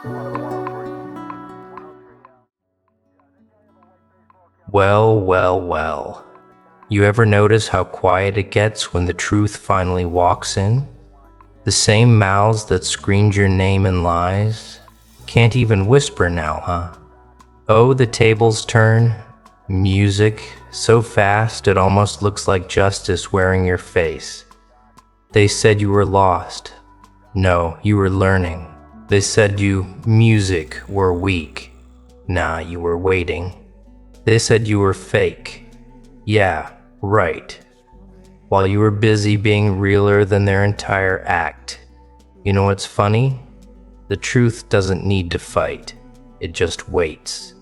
Well, well, well. You ever notice how quiet it gets when the truth finally walks in? The same mouths that screamed your name in lies can't even whisper now, huh? Oh, the tables turn. Music, so fast it almost looks like justice wearing your face. They said you were lost. No, you were learning. They said you, music, were weak. Nah, you were waiting. They said you were fake. Yeah, right. While you were busy being realer than their entire act. You know what's funny? The truth doesn't need to fight. It just waits.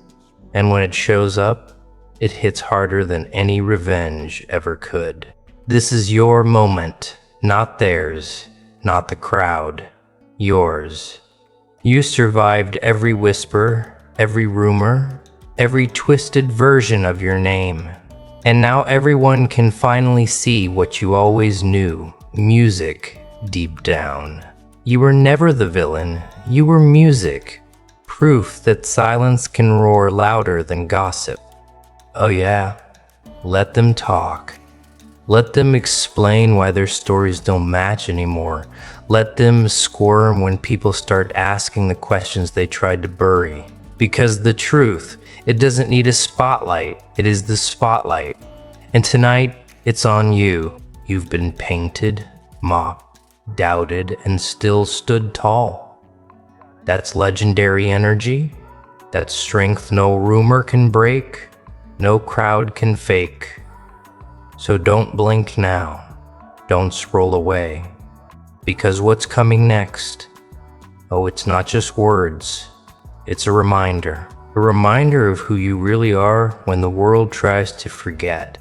And when it shows up, it hits harder than any revenge ever could. This is your moment, not theirs, not the crowd. Yours. You survived every whisper, every rumor, every twisted version of your name. And now everyone can finally see what you always knew, music, deep down. You were never the villain, you were music. Proof that silence can roar louder than gossip. Oh yeah, let them talk. Let them explain why their stories don't match anymore. Let them squirm when people start asking the questions they tried to bury. Because the truth, it doesn't need a spotlight, it is the spotlight. And tonight, it's on you. You've been painted, mocked, doubted, and still stood tall. That's legendary energy. That's strength no rumor can break, no crowd can fake. So don't blink now, don't scroll away, because what's coming next? Oh, it's not just words, it's a reminder of who you really are when the world tries to forget.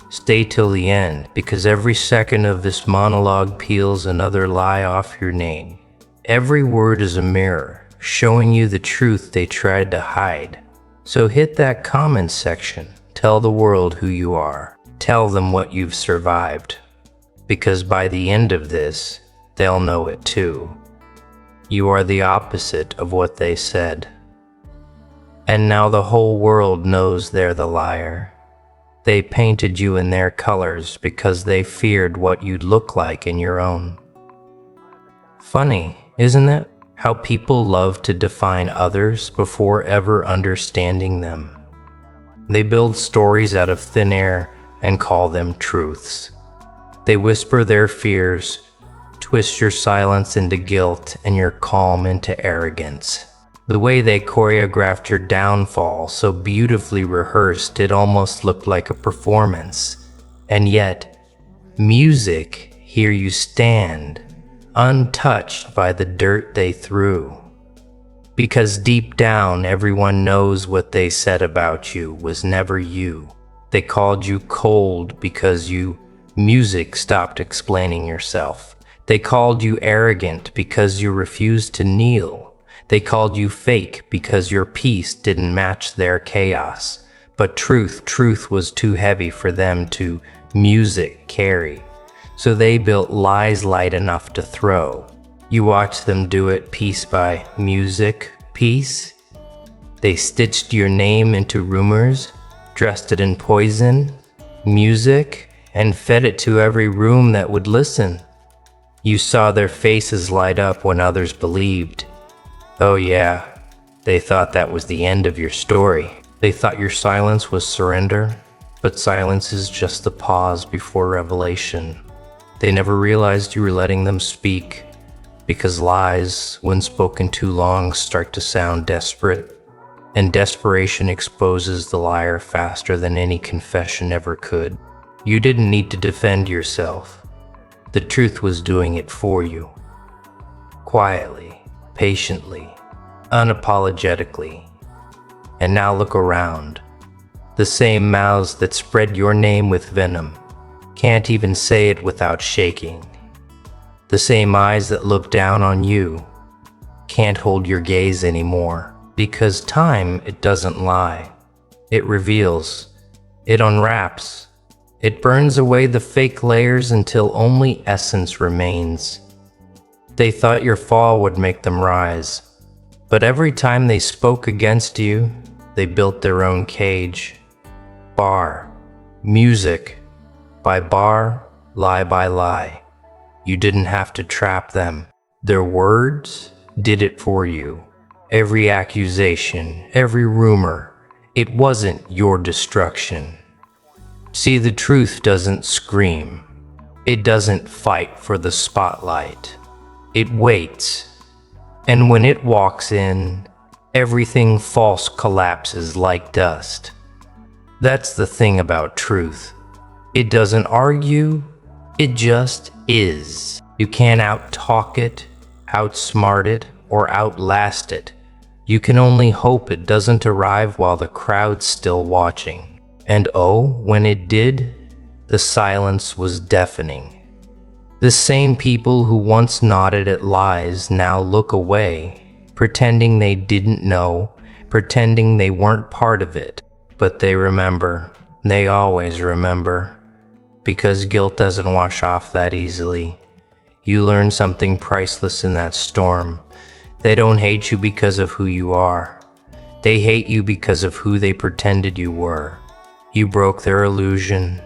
Stay till the end, because every second of this monologue peels another lie off your name. Every word is a mirror, showing you the truth they tried to hide. So hit that comment section, tell the world who you are. Tell them what you've survived, because by the end of this, they'll know it too. You are the opposite of what they said. And now the whole world knows they're the liar. They painted you in their colors because they feared what you'd look like in your own. Funny, isn't it? How people love to define others before ever understanding them. They build stories out of thin air and call them truths. They whisper their fears, twist your silence into guilt and your calm into arrogance. The way they choreographed your downfall, so beautifully rehearsed it almost looked like a performance. And yet, music, here you stand, untouched by the dirt they threw. Because deep down everyone knows what they said about you was never you. They called you cold because music stopped explaining yourself. They called you arrogant because you refused to kneel. They called you fake because your peace didn't match their chaos. But truth was too heavy for them to music carry. So they built lies light enough to throw. You watched them do it piece by piece. They stitched your name into rumors, dressed it in poison, music, and fed it to every room that would listen. You saw their faces light up when others believed. Oh yeah, they thought that was the end of your story. They thought your silence was surrender, but silence is just the pause before revelation. They never realized you were letting them speak, because lies, when spoken too long, start to sound desperate. And desperation exposes the liar faster than any confession ever could. You didn't need to defend yourself. The truth was doing it for you. Quietly, patiently, unapologetically. And now look around. The same mouths that spread your name with venom can't even say it without shaking. The same eyes that look down on you can't hold your gaze anymore. Because time, it doesn't lie. It reveals. It unwraps. It burns away the fake layers until only essence remains. They thought your fall would make them rise, But every time they spoke against you, they built their own cage. Bar, music, by bar, lie by lie. You didn't have to trap them. Their words did it for you. Every accusation, every rumor, it wasn't your destruction. See, the truth doesn't scream. It doesn't fight for the spotlight. It waits. And when it walks in, everything false collapses like dust. That's the thing about truth. It doesn't argue, it just is. You can't out-talk it, outsmart it, or outlast it. You can only hope it doesn't arrive while the crowd's still watching. And oh, when it did, the silence was deafening. The same people who once nodded at lies now look away, pretending they didn't know, pretending they weren't part of it. But they remember. They always remember. Because guilt doesn't wash off that easily. You learn something priceless in that storm. They don't hate you because of who you are. They hate you because of who they pretended you were. You broke their illusion.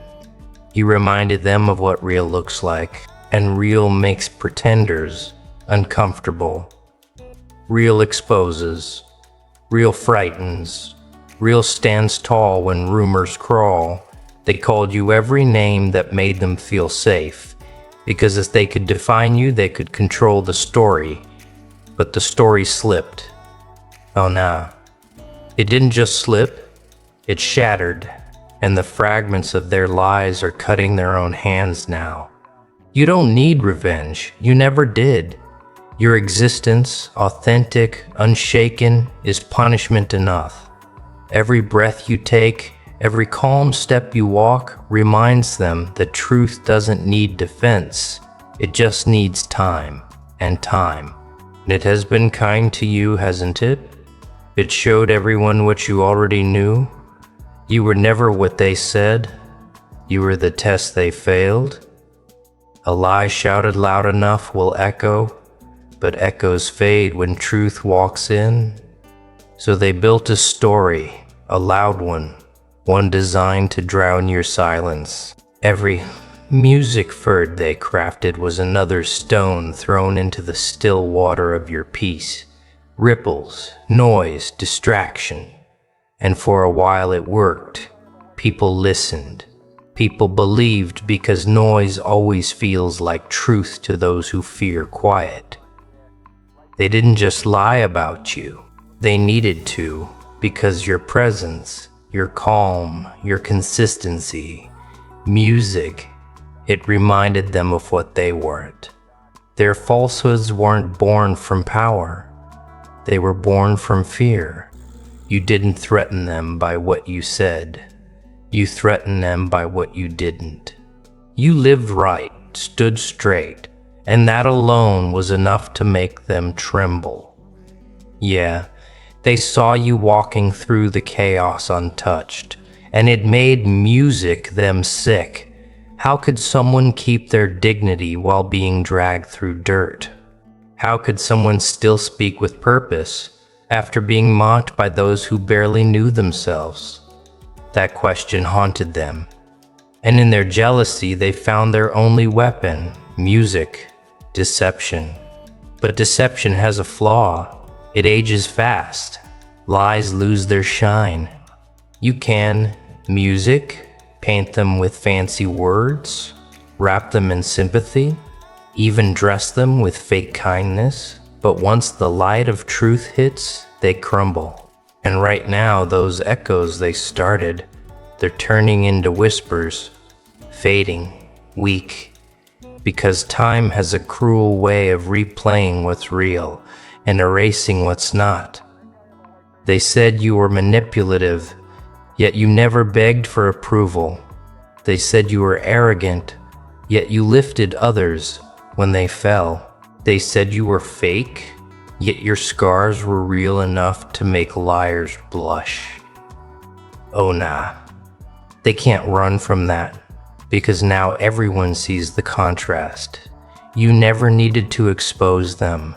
You reminded them of what real looks like. And real makes pretenders uncomfortable. Real exposes. Real frightens. Real stands tall when rumors crawl. They called you every name that made them feel safe. Because if they could define you, they could control the story. But the story slipped. Oh nah. It didn't just slip, it shattered. And the fragments of their lies are cutting their own hands now. You don't need revenge. You never did. Your existence, authentic, unshaken, is punishment enough. Every breath you take, every calm step you walk reminds them that truth doesn't need defense. It just needs time and time. And it has been kind to you, hasn't it? It showed everyone what you already knew. You were never what they said. You were the test they failed. A lie shouted loud enough will echo, but echoes fade when truth walks in. So they built a story, a loud one designed to drown your silence. Every music furred they crafted was another stone thrown into the still water of your peace. Ripples, noise, distraction. And for a while it worked. People listened. People believed because noise always feels like truth to those who fear quiet. They didn't just lie about you. They needed to, because your presence, your calm, your consistency, music, it reminded them of what they weren't. Their falsehoods weren't born from power. They were born from fear. You didn't threaten them by what you said. You threatened them by what you didn't. You lived right, stood straight, and that alone was enough to make them tremble. Yeah, they saw you walking through the chaos untouched, and it made music them sick. How could someone keep their dignity while being dragged through dirt? How could someone still speak with purpose after being mocked by those who barely knew themselves? That question haunted them. And in their jealousy, they found their only weapon, music, deception. But deception has a flaw. It ages fast. Lies lose their shine. You can, music, paint them with fancy words, wrap them in sympathy, even dress them with fake kindness. But once the light of truth hits, they crumble. And right now, those echoes they started, they're turning into whispers, fading, weak, because time has a cruel way of replaying what's real and erasing what's not. They said you were manipulative, yet you never begged for approval. They said you were arrogant, yet you lifted others when they fell. They said you were fake, yet your scars were real enough to make liars blush. Oh nah, they can't run from that, because now everyone sees the contrast. You never needed to expose them.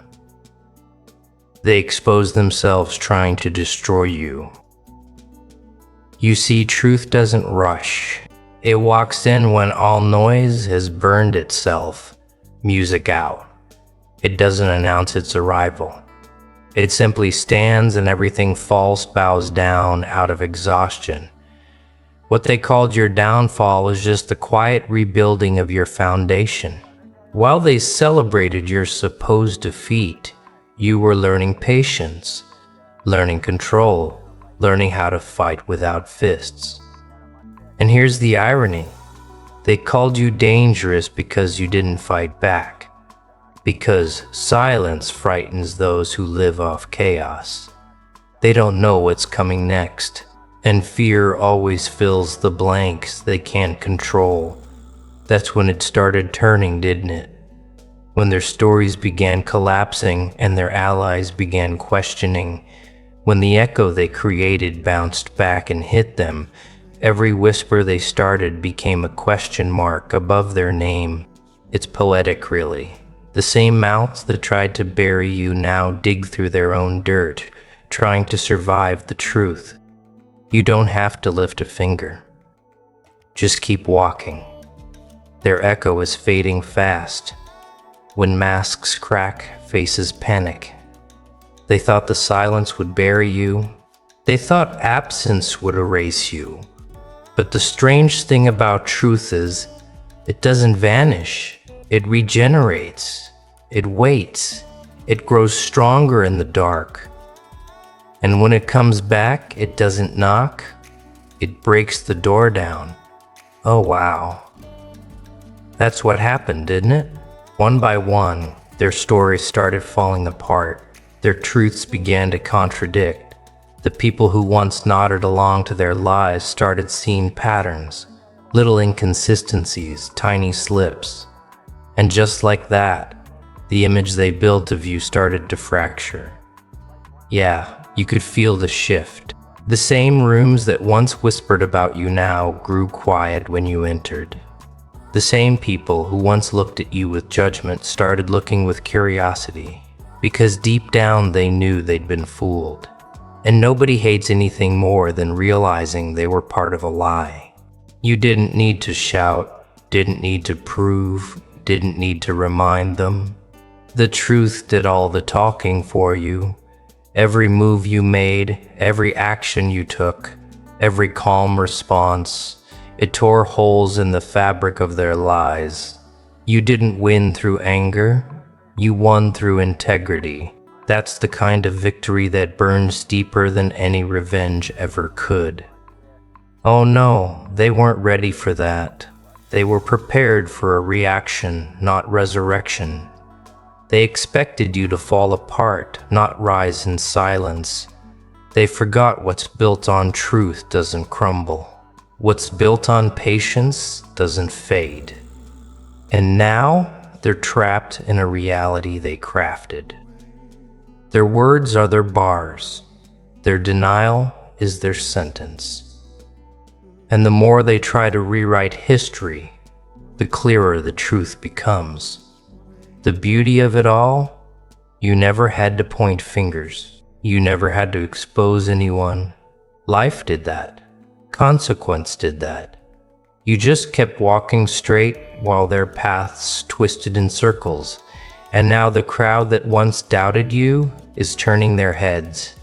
They expose themselves trying to destroy you. You see, truth doesn't rush. It walks in when all noise has burned itself, music out. It doesn't announce its arrival. It simply stands and everything false bows down out of exhaustion. What they called your downfall is just the quiet rebuilding of your foundation. While they celebrated your supposed defeat, you were learning patience, learning control, learning how to fight without fists. And here's the irony. They called you dangerous because you didn't fight back. Because silence frightens those who live off chaos. They don't know what's coming next, and fear always fills the blanks they can't control. That's when it started turning, didn't it? When their stories began collapsing and their allies began questioning. When the echo they created bounced back and hit them, every whisper they started became a question mark above their name. It's poetic, really. The same mouths that tried to bury you now dig through their own dirt, trying to survive the truth. You don't have to lift a finger. Just keep walking. Their echo is fading fast. When masks crack, faces panic. They thought the silence would bury you. They thought absence would erase you. But the strange thing about truth is, it doesn't vanish. It regenerates. It waits. It grows stronger in the dark. And when it comes back, it doesn't knock. It breaks the door down. Oh wow. That's what happened, didn't it? One by one, their stories started falling apart. Their truths began to contradict. The people who once nodded along to their lies started seeing patterns, little inconsistencies, tiny slips. And just like that, the image they built of you started to fracture. Yeah, you could feel the shift. The same rooms that once whispered about you now grew quiet when you entered. The same people who once looked at you with judgment started looking with curiosity. Because deep down they knew they'd been fooled. And nobody hates anything more than realizing they were part of a lie. You didn't need to shout, didn't need to prove, didn't need to remind them. The truth did all the talking for you. Every move you made, every action you took, every calm response, it tore holes in the fabric of their lies. You didn't win through anger. You won through integrity. That's the kind of victory that burns deeper than any revenge ever could. Oh no, they weren't ready for that. They were prepared for a reaction, not resurrection. They expected you to fall apart, not rise in silence. They forgot what's built on truth doesn't crumble. What's built on patience doesn't fade. And now, they're trapped in a reality they crafted. Their words are their bars. Their denial is their sentence. And the more they try to rewrite history, the clearer the truth becomes. The beauty of it all, you never had to point fingers. You never had to expose anyone. Life did that. Consequence did that. You just kept walking straight while their paths twisted in circles, and now the crowd that once doubted you is turning their heads,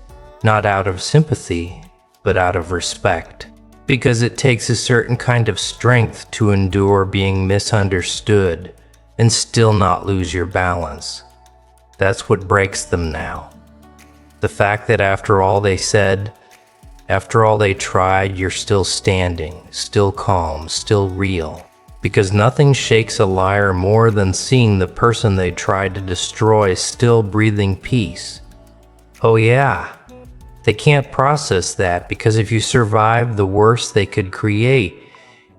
not out of sympathy, but out of respect. Because it takes a certain kind of strength to endure being misunderstood and still not lose your balance. That's what breaks them now. The fact that after all they said, after all they tried, you're still standing, still calm, still real. Because nothing shakes a liar more than seeing the person they tried to destroy still breathing peace. Oh yeah, they can't process that because if you survive the worst they could create,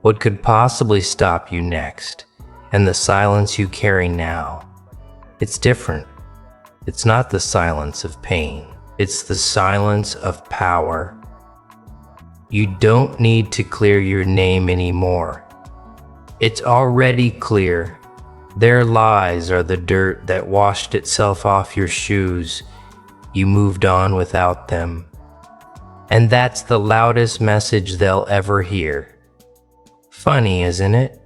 what could possibly stop you next? And the silence you carry now. It's different. It's not the silence of pain. It's the silence of power. You don't need to clear your name anymore. It's already clear. Their lies are the dirt that washed itself off your shoes. You moved on without them. And that's the loudest message they'll ever hear. Funny, isn't it?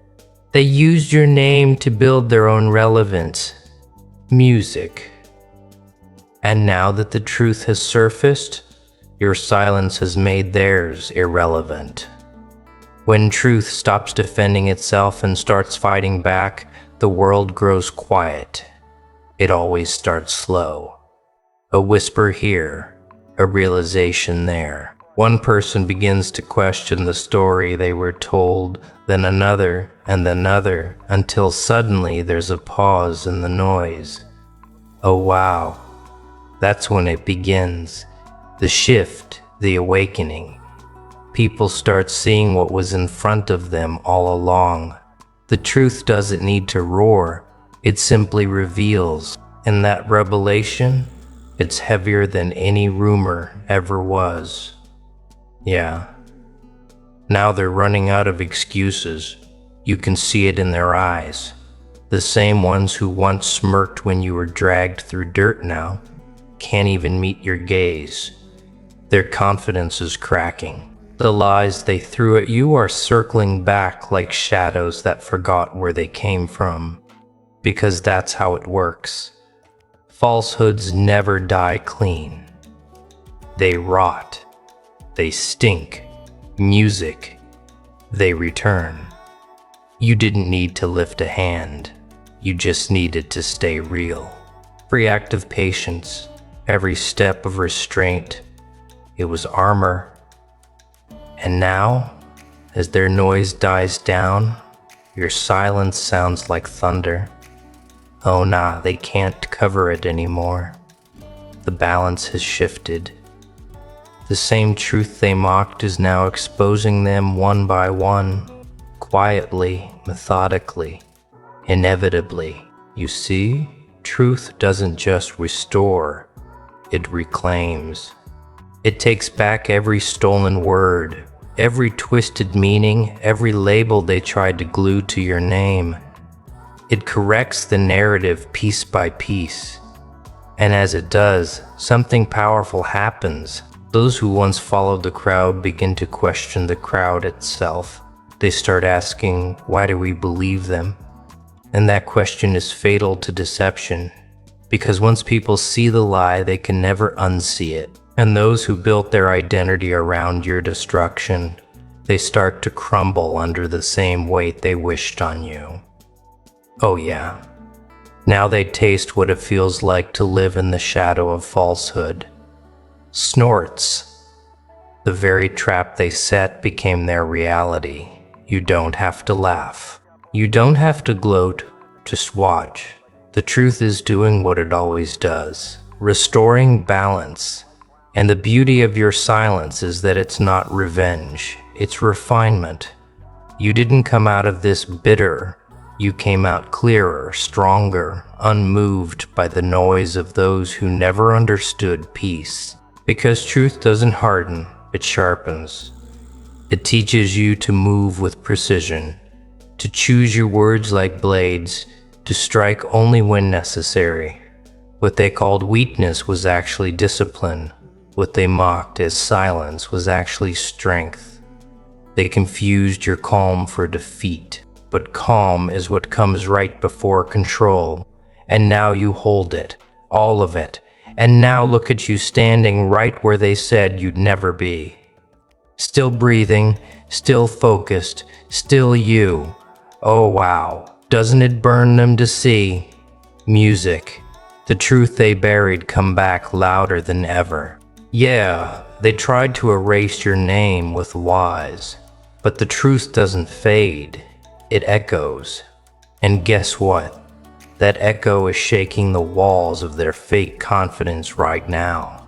They used your name to build their own relevance. Music. And now that the truth has surfaced, your silence has made theirs irrelevant. When truth stops defending itself and starts fighting back, the world grows quiet. It always starts slow. A whisper here, a realization there. One person begins to question the story they were told, then another, and another, until suddenly there's a pause in the noise. Oh wow, that's when it begins. The shift, the awakening. People start seeing what was in front of them all along. The truth doesn't need to roar, it simply reveals. And that revelation, it's heavier than any rumor ever was. Yeah. Now they're running out of excuses. You can see it in their eyes. The same ones who once smirked when you were dragged through dirt now can't even meet your gaze. Their confidence is cracking. The lies they threw at you are circling back like shadows that forgot where they came from. Because that's how it works. Falsehoods never die clean. They rot. They stink. Music. They return. You didn't need to lift a hand. You just needed to stay real. Every act of patience, every step of restraint, it was armor. And now, as their noise dies down, your silence sounds like thunder. Oh nah, they can't cover it anymore. The balance has shifted. The same truth they mocked is now exposing them one by one, quietly, methodically, inevitably. You see, truth doesn't just restore, it reclaims. It takes back every stolen word, every twisted meaning, every label they tried to glue to your name. It corrects the narrative piece by piece. And as it does, something powerful happens. Those who once followed the crowd begin to question the crowd itself. They start asking, why do we believe them? And that question is fatal to deception, because once people see the lie, they can never unsee it. And those who built their identity around your destruction, they start to crumble under the same weight they wished on you. Oh yeah. Now they taste what it feels like to live in the shadow of falsehood. Snorts. The very trap they set became their reality. You don't have to laugh. You don't have to gloat. Just watch. The truth is doing what it always does, restoring balance. And the beauty of your silence is that it's not revenge, it's refinement. You didn't come out of this bitter. You came out clearer, stronger, unmoved by the noise of those who never understood peace. Because truth doesn't harden, it sharpens. It teaches you to move with precision, to choose your words like blades, to strike only when necessary. What they called weakness was actually discipline. What they mocked as silence was actually strength. They confused your calm for defeat, but calm is what comes right before control. And now you hold it, all of it. And now look at you standing right where they said you'd never be. Still breathing, still focused, still you. Oh wow, doesn't it burn them to see? Music, the truth they buried come back louder than ever. Yeah, they tried to erase your name with lies, but the truth doesn't fade, it echoes. And guess what? That echo is shaking the walls of their fake confidence right now.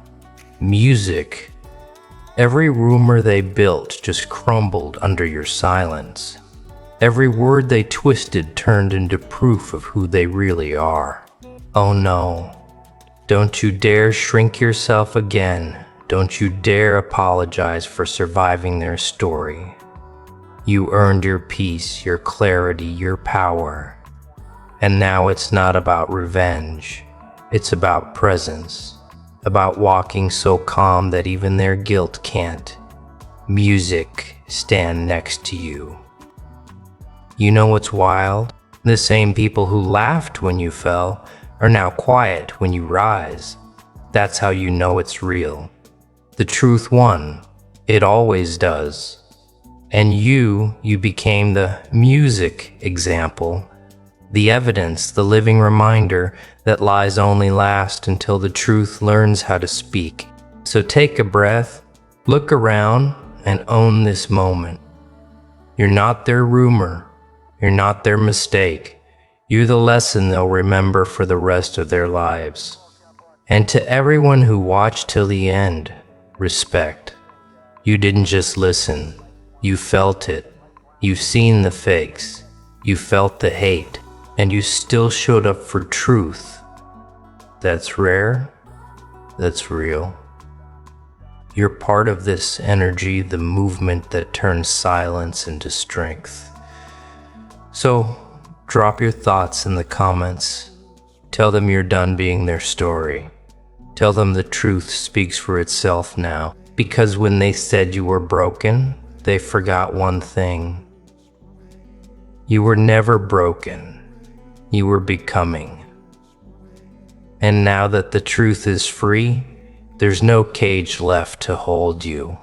Music. Every rumor they built just crumbled under your silence. Every word they twisted turned into proof of who they really are. Oh no. Don't you dare shrink yourself again. Don't you dare apologize for surviving their story. You earned your peace, your clarity, your power. And now it's not about revenge. It's about presence. about walking so calm that even their guilt can't. Music stand next to you. You know what's wild? The same people who laughed when you fell are now quiet when you rise. That's how you know it's real. The truth won. It always does. And you became the music example, the evidence, the living reminder that lies only last until the truth learns how to speak. So take a breath, look around, and own this moment. You're not their rumor. You're not their mistake. You're the lesson they'll remember for the rest of their lives. And to everyone who watched till the end, respect. You didn't just listen. You felt it. You've seen the fakes. You felt the hate. And you still showed up for truth. That's rare. That's real. You're part of this energy, the movement that turns silence into strength. So, drop your thoughts in the comments. Tell them you're done being their story. Tell them the truth speaks for itself now. Because when they said you were broken, they forgot one thing. You were never broken. You were becoming. And now that the truth is free, there's no cage left to hold you.